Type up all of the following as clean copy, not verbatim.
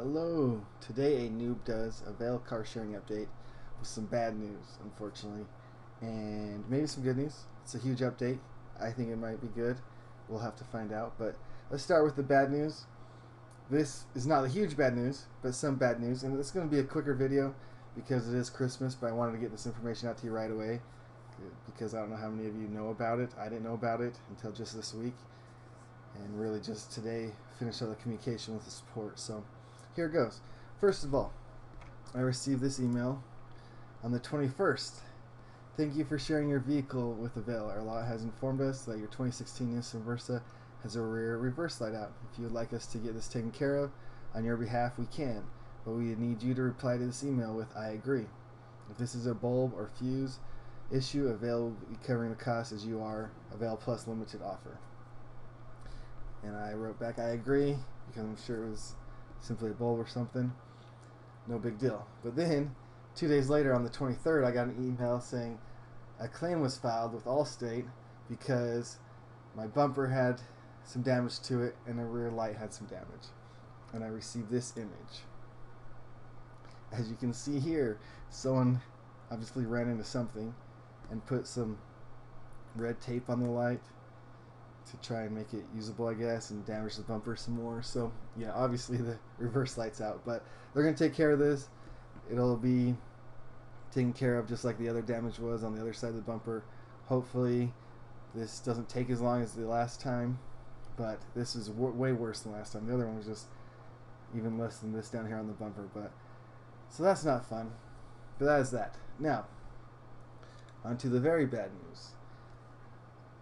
Hello! Today a Noob does a Avail car sharing update with some bad news, unfortunately, and maybe some good news. It's a huge update. I think it might be good. We'll have to find out, but let's start with the bad news. This is not a huge bad news, but some bad news, and it's going to be a quicker video because it is Christmas, but I wanted to get this information out to you right away because I don't know how many of you know about it. I didn't know about it until just this week, and really just today finished up the communication with the support. So here it goes. First of all, I received this email on the 21st. Thank you for sharing your vehicle with Avail. Our lot has informed us that your 2016 Nissan Versa has a rear reverse light out. If you would like us to get this taken care of on your behalf, we can, but we need you to reply to this email with I agree. If this is a bulb or fuse issue, Avail will be covering the cost as you are Avail Plus limited offer. And I wrote back I agree because I'm sure it was simply a bulb or something. No big deal. But then 2 days later, on the 23rd, I got an email saying a claim was filed with Allstate because my bumper had some damage to it and the rear light had some damage. And I received this image. As you can see here, someone obviously ran into something and put some red tape on the light to try and make it usable, I guess, and damage the bumper some more. So yeah, obviously the reverse light's out, but they're going to take care of this. It'll be taken care of just like the other damage was on the other side of the bumper. Hopefully this doesn't take as long as the last time, but this is way worse than last time. The other one was just even less than this down here on the bumper, but so that's not fun. But that is that. Now on to the very bad news.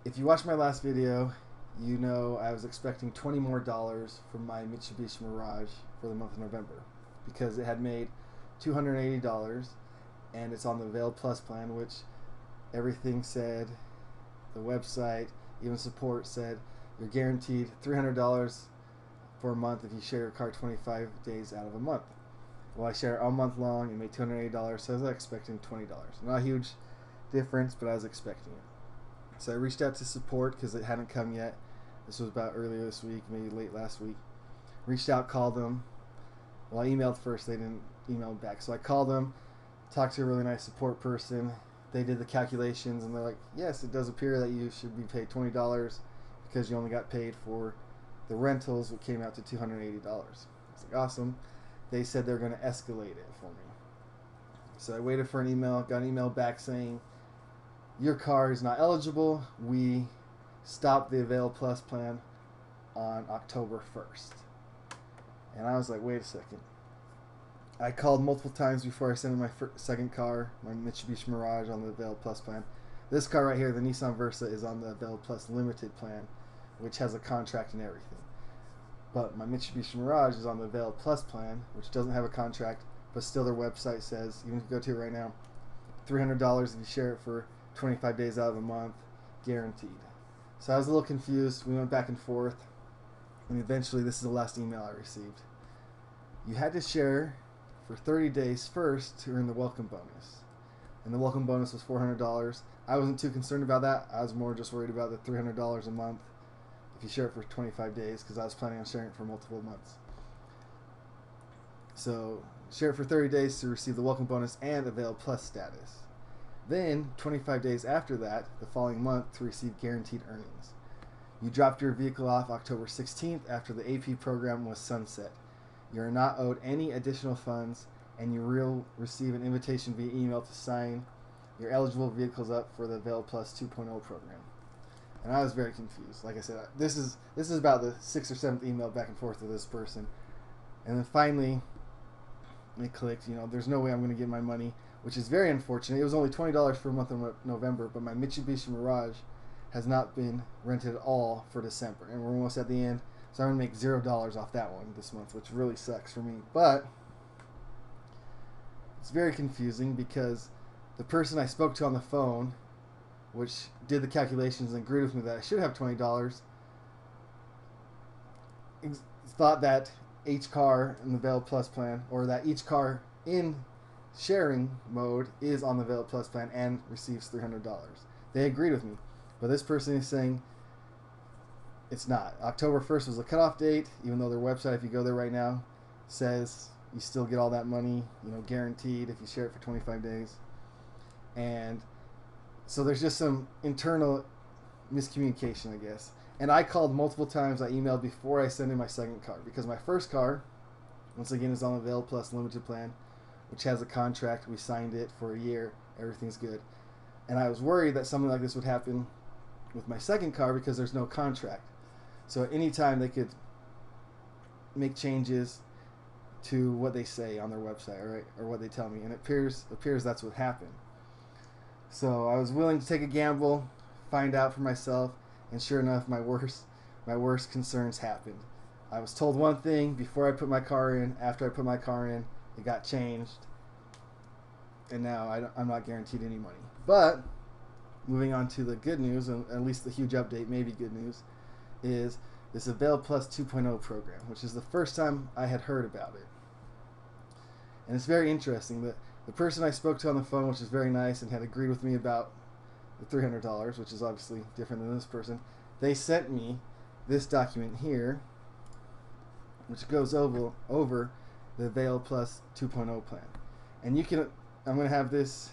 If you watched my last video, you know I was expecting $20 more from my Mitsubishi Mirage for the month of November because it had made $280 and it's on the Avail Plus plan, which everything said, the website, even support said, you're guaranteed $300 for a month if you share your car 25 days out of a month. Well, I share it all month long and made $280, so I was expecting $20. Not a huge difference, but I was expecting it. So I reached out to support because it hadn't come yet. This was about earlier this week, maybe late last week. Reached out, called them. Well, I emailed first. They didn't email back. So I called them, talked to a really nice support person. They did the calculations, and they're like, yes, it does appear that you should be paid $20 because you only got paid for the rentals, which came out to $280. I was like, awesome. They said they're going to escalate it for me. So I waited for an email, got an email back saying, your car is not eligible. We stopped the Avail Plus plan on October 1st. And I was like, wait a second. I called multiple times before I sent in my second car, my Mitsubishi Mirage, on the Avail Plus plan. This car right here, the Nissan Versa, is on the Avail Plus limited plan, which has a contract and everything. But my Mitsubishi Mirage is on the Avail Plus plan, which doesn't have a contract, but still their website says, even if you go to it right now, $300 if you share it for 25 days out of a month, guaranteed. So I was a little confused. We went back and forth, and eventually this is the last email I received. You had to share for 30 days first to earn the welcome bonus, and the welcome bonus was $400. I wasn't too concerned about that. I was more just worried about the $300 a month if you share it for 25 days because I was planning on sharing it for multiple months. So share it for 30 days to receive the welcome bonus and Avail Plus status. Then, 25 days after that, the following month, to receive guaranteed earnings. You dropped your vehicle off October 16th after the AP program was sunset. You are not owed any additional funds, and you will receive an invitation via email to sign your eligible vehicles up for the Avail Plus 2.0 program. And I was very confused. Like I said, this is about the 6th or 7th email back and forth with this person. And then finally, it clicked. You know, there's no way I'm going to get my money, which is very unfortunate. It was only $20 for a month of November, but my Mitsubishi Mirage has not been rented at all for December, and we're almost at the end, so I'm going to make $0 off that one this month, which really sucks for me. But it's very confusing because the person I spoke to on the phone, which did the calculations and agreed with me that I should have $20, thought that each car in the Avail Plus plan, or that each car in sharing mode is on the Avail Plus plan and receives $300. They agreed with me, but this person is saying it's not. October 1st was the cutoff date, even though their website, if you go there right now, says you still get all that money, guaranteed if you share it for 25 days. And so there's just some internal miscommunication, I guess. And I called multiple times. I emailed before I sent in my second car, because my first car, once again, is on the Avail Plus limited plan, which has a contract. We signed it for a year. Everything's good. And I was worried that something like this would happen with my second car because there's no contract. So at any time they could make changes to what they say on their website, right, or what they tell me, and it appears that's what happened. So I was willing to take a gamble, find out for myself, and sure enough, my worst concerns happened. I was told one thing before I put my car in. After I put my car in, it got changed, and now I'm not guaranteed any money. But moving on to the good news, and at least the huge update, maybe good news, is this Avail Plus 2.0 program, which is the first time I had heard about it. And it's very interesting. The person I spoke to on the phone, which is very nice and had agreed with me about the $300, which is obviously different than this person, they sent me this document here, which goes over the Avail Plus 2.0 plan. And I'm going to have this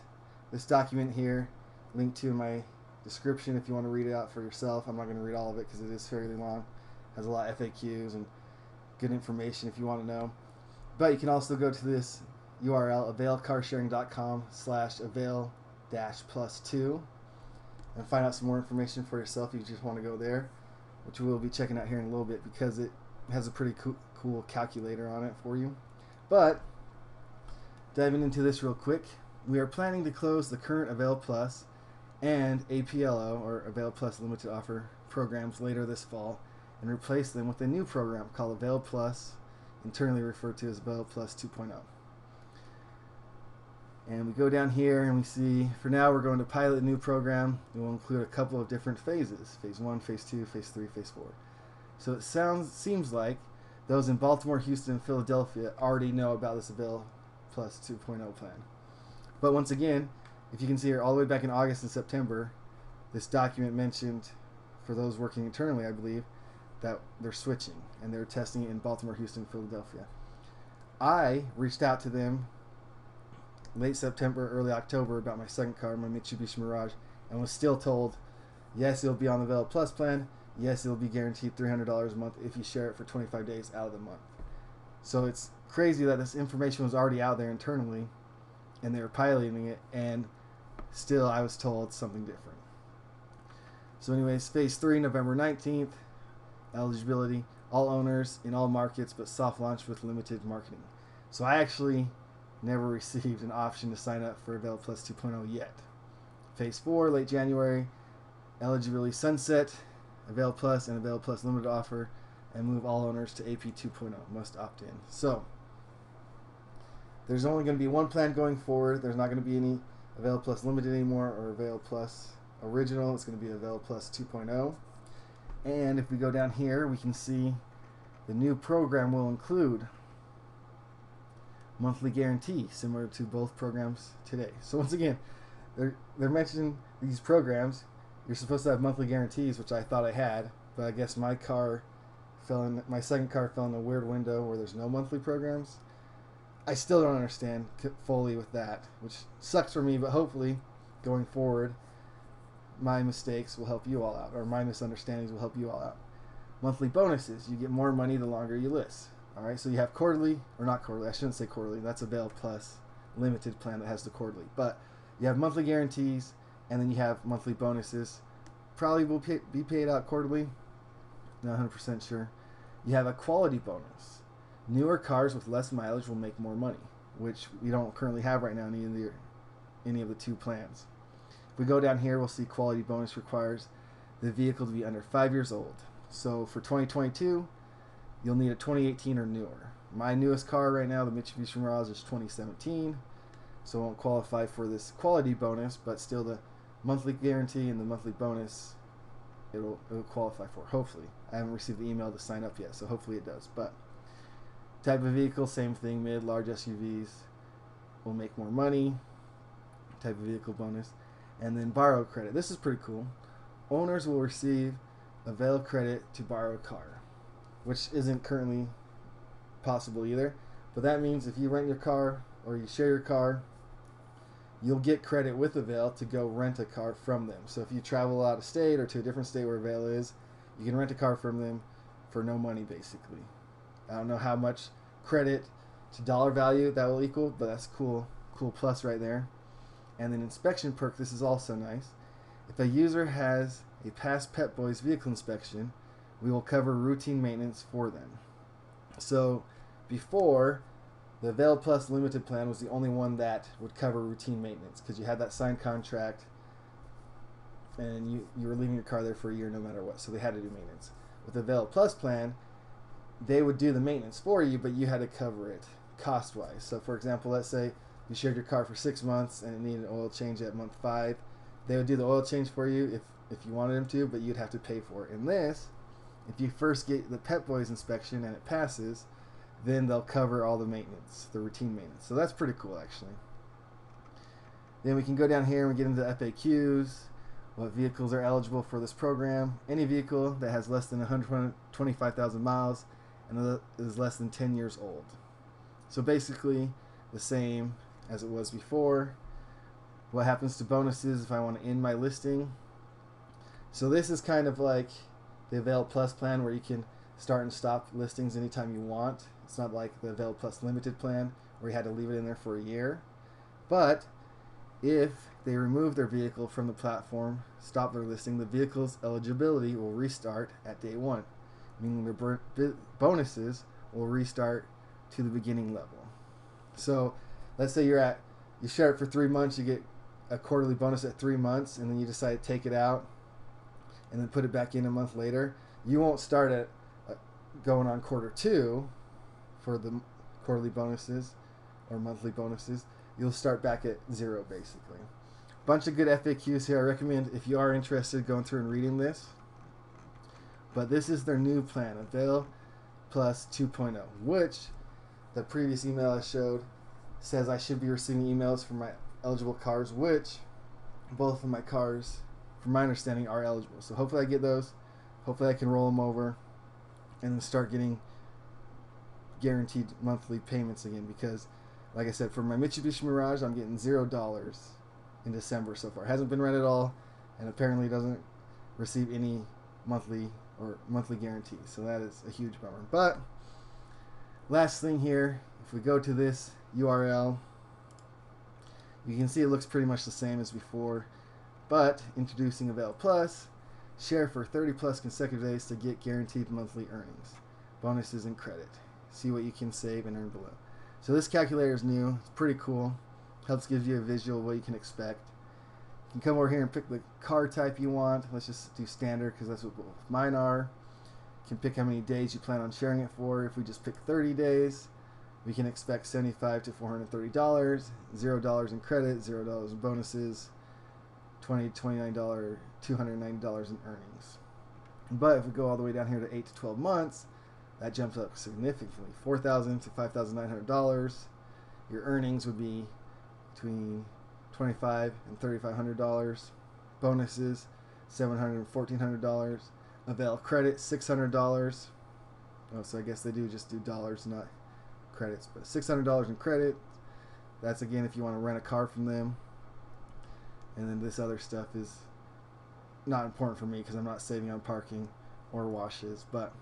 document here linked to in my description if you want to read it out for yourself. I'm not going to read all of it because it is fairly long. It has a lot of FAQs and good information if you want to know. But you can also go to this URL, availcarsharing.com/avail-plus2, and find out some more information for yourself if you just want to go there, which we'll be checking out here in a little bit because it has a pretty cool calculator on it for you. But diving into this real quick, we are planning to close the current Avail Plus and APLO, or Avail Plus Limited Offer programs, later this fall, and replace them with a new program called Avail Plus, internally referred to as Avail Plus 2.0. And we go down here and we see, for now, we're going to pilot a new program. It will include a couple of different phases: phase 1, phase 2, phase 3, phase 4. So it seems like those in Baltimore, Houston, and Philadelphia already know about this Avail Plus 2.0 plan. But once again, if you can see here, all the way back in August and September, this document mentioned, for those working internally, I believe, that they're switching and they're testing it in Baltimore, Houston, Philadelphia. I reached out to them late September, early October about my second car, my Mitsubishi Mirage, and was still told, yes, it'll be on the Avail Plus plan. Yes, it'll be guaranteed $300 a month if you share it for 25 days out of the month. So it's crazy that this information was already out there internally, and they were piloting it, and still I was told something different. So anyways, phase 3, November 19th, eligibility, all owners in all markets, but soft launch with limited marketing. So I actually never received an option to sign up for Avail Plus 2.0 yet. Phase 4, late January, eligibility sunset, Avail Plus and Avail Plus limited offer, and move all owners to AP 2.0, must opt in. So there's only going to be one plan going forward. There's not going to be any Avail Plus limited anymore or Avail Plus original. It's going to be Avail Plus 2.0. And if we go down here, we can see the new program will include monthly guarantee, similar to both programs today. So once again, they're mentioning these programs. You're supposed to have monthly guarantees, which I thought I had, but I guess my second car fell in a weird window where there's no monthly programs. I still don't understand fully with that, which sucks for me, but hopefully going forward, my mistakes will help you all out, or my misunderstandings will help you all out. Monthly bonuses, you get more money the longer you list. All right, so you have quarterly, or not quarterly, I shouldn't say quarterly, that's Avail Plus limited plan that has the quarterly, but you have monthly guarantees, and then you have monthly bonuses. Probably will be paid out quarterly, not 100% sure. You have a quality bonus. Newer cars with less mileage will make more money, which we don't currently have right now in any of the two plans. If we go down here, we'll see quality bonus requires the vehicle to be under 5 years old. So for 2022, you'll need a 2018 or newer. My newest car right now, the Mitsubishi Mirage, is 2017, so it won't qualify for this quality bonus, but still the monthly guarantee and the monthly bonus it'll qualify for, hopefully. I haven't received the email to sign up yet, so hopefully it does. But type of vehicle, same thing, mid, large SUVs will make more money, type of vehicle bonus. And then borrow credit. This is pretty cool. Owners will receive Avail credit to borrow a car, which isn't currently possible either. But that means if you rent your car or you share your car, you'll get credit with Avail to go rent a car from them. So if you travel out of state or to a different state where Avail is, you can rent a car from them for no money, basically. I don't know how much credit to dollar value that will equal, but that's cool plus right there. And then inspection perk, this is also nice. If a user has a past Pep Boys vehicle inspection, we will cover routine maintenance for them. So before, the Avail Plus Limited plan was the only one that would cover routine maintenance because you had that signed contract and you were leaving your car there for a year no matter what, so they had to do maintenance. With the Avail Plus plan, they would do the maintenance for you, but you had to cover it cost-wise. So for example, let's say you shared your car for 6 months and it needed an oil change at month 5. They would do the oil change for you if you wanted them to, but you'd have to pay for it. In this, if you first get the Pep Boys inspection and it passes, then they'll cover all the maintenance, the routine maintenance. So that's pretty cool, actually. Then we can go down here and we get into FAQs, what vehicles are eligible for this program. Any vehicle that has less than 125,000 miles and is less than 10 years old. So basically the same as it was before. What happens to bonuses if I want to end my listing? So this is kind of like the Avail Plus plan where you can start and stop listings anytime you want. It's not like the Avail Plus Limited plan where you had to leave it in there for a year. But if they remove their vehicle from the platform, stop their listing, the vehicle's eligibility will restart at day 1, meaning their bonuses will restart to the beginning level. So let's say you share it for 3 months, you get a quarterly bonus at 3 months, and then you decide to take it out and then put it back in a month later. You won't start at going on quarter 2 for the quarterly bonuses or monthly bonuses. You'll start back at 0 basically. Bunch of good FAQs here. I recommend, if you are interested, going through and reading this. But this is their new plan, Avail Plus 2.0, which the previous email I showed says I should be receiving emails from my eligible cars, which both of my cars, from my understanding, are eligible. So hopefully I get those. Hopefully I can roll them over and then start getting guaranteed monthly payments again, because like I said, for my Mitsubishi Mirage, I'm getting $0 in December so far. It hasn't been rented at all, and apparently doesn't receive any monthly guarantees. So that is a huge bummer. But last thing here, if we go to this URL, you can see it looks pretty much the same as before, but introducing Avail Plus, share for 30 plus consecutive days to get guaranteed monthly earnings, bonuses, and credit. See what you can save and earn below. So this calculator is new. It's pretty cool. Helps give you a visual of what you can expect. You can come over here and pick the car type you want. Let's just do standard because that's what both mine are. You can pick how many days you plan on sharing it for. If we just pick 30 days, we can expect $75 to $430, $0 in credit, $0 in bonuses, $20 to $29, $290 in earnings. But if we go all the way down here to 8 to 12 months, that jumps up significantly, $4,000 to $5,900. Your earnings would be between $2,500 and $3,500. Bonuses, $700 and $1,400. Avail credit, $600. Oh, so I guess they do just do dollars, not credits. But $600 in credit. That's again if you want to rent a car from them. And then this other stuff is not important for me because I'm not saving on parking or washes, but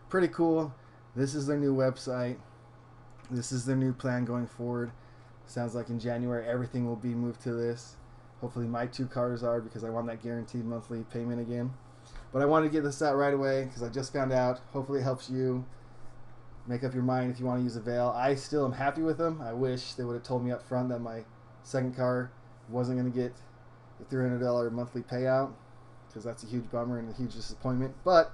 pretty cool. This is their new website. This is their new plan going forward. Sounds like in January everything will be moved to this. Hopefully my 2 cars are, because I want that guaranteed monthly payment again. But I wanted to get this out right away because I just found out. Hopefully it helps you make up your mind if you want to use Avail. I still am happy with them. I wish they would have told me up front that my second car wasn't going to get the $300 monthly payout, because that's a huge bummer and a huge disappointment. But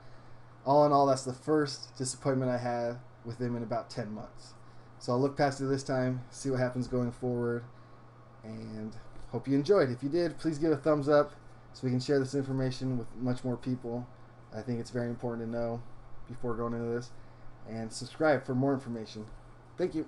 all in all, that's the first disappointment I had with them in about 10 months. So I'll look past it this time, see what happens going forward, and hope you enjoyed. If you did, please give a thumbs up so we can share this information with much more people. I think it's very important to know before going into this. And subscribe for more information. Thank you.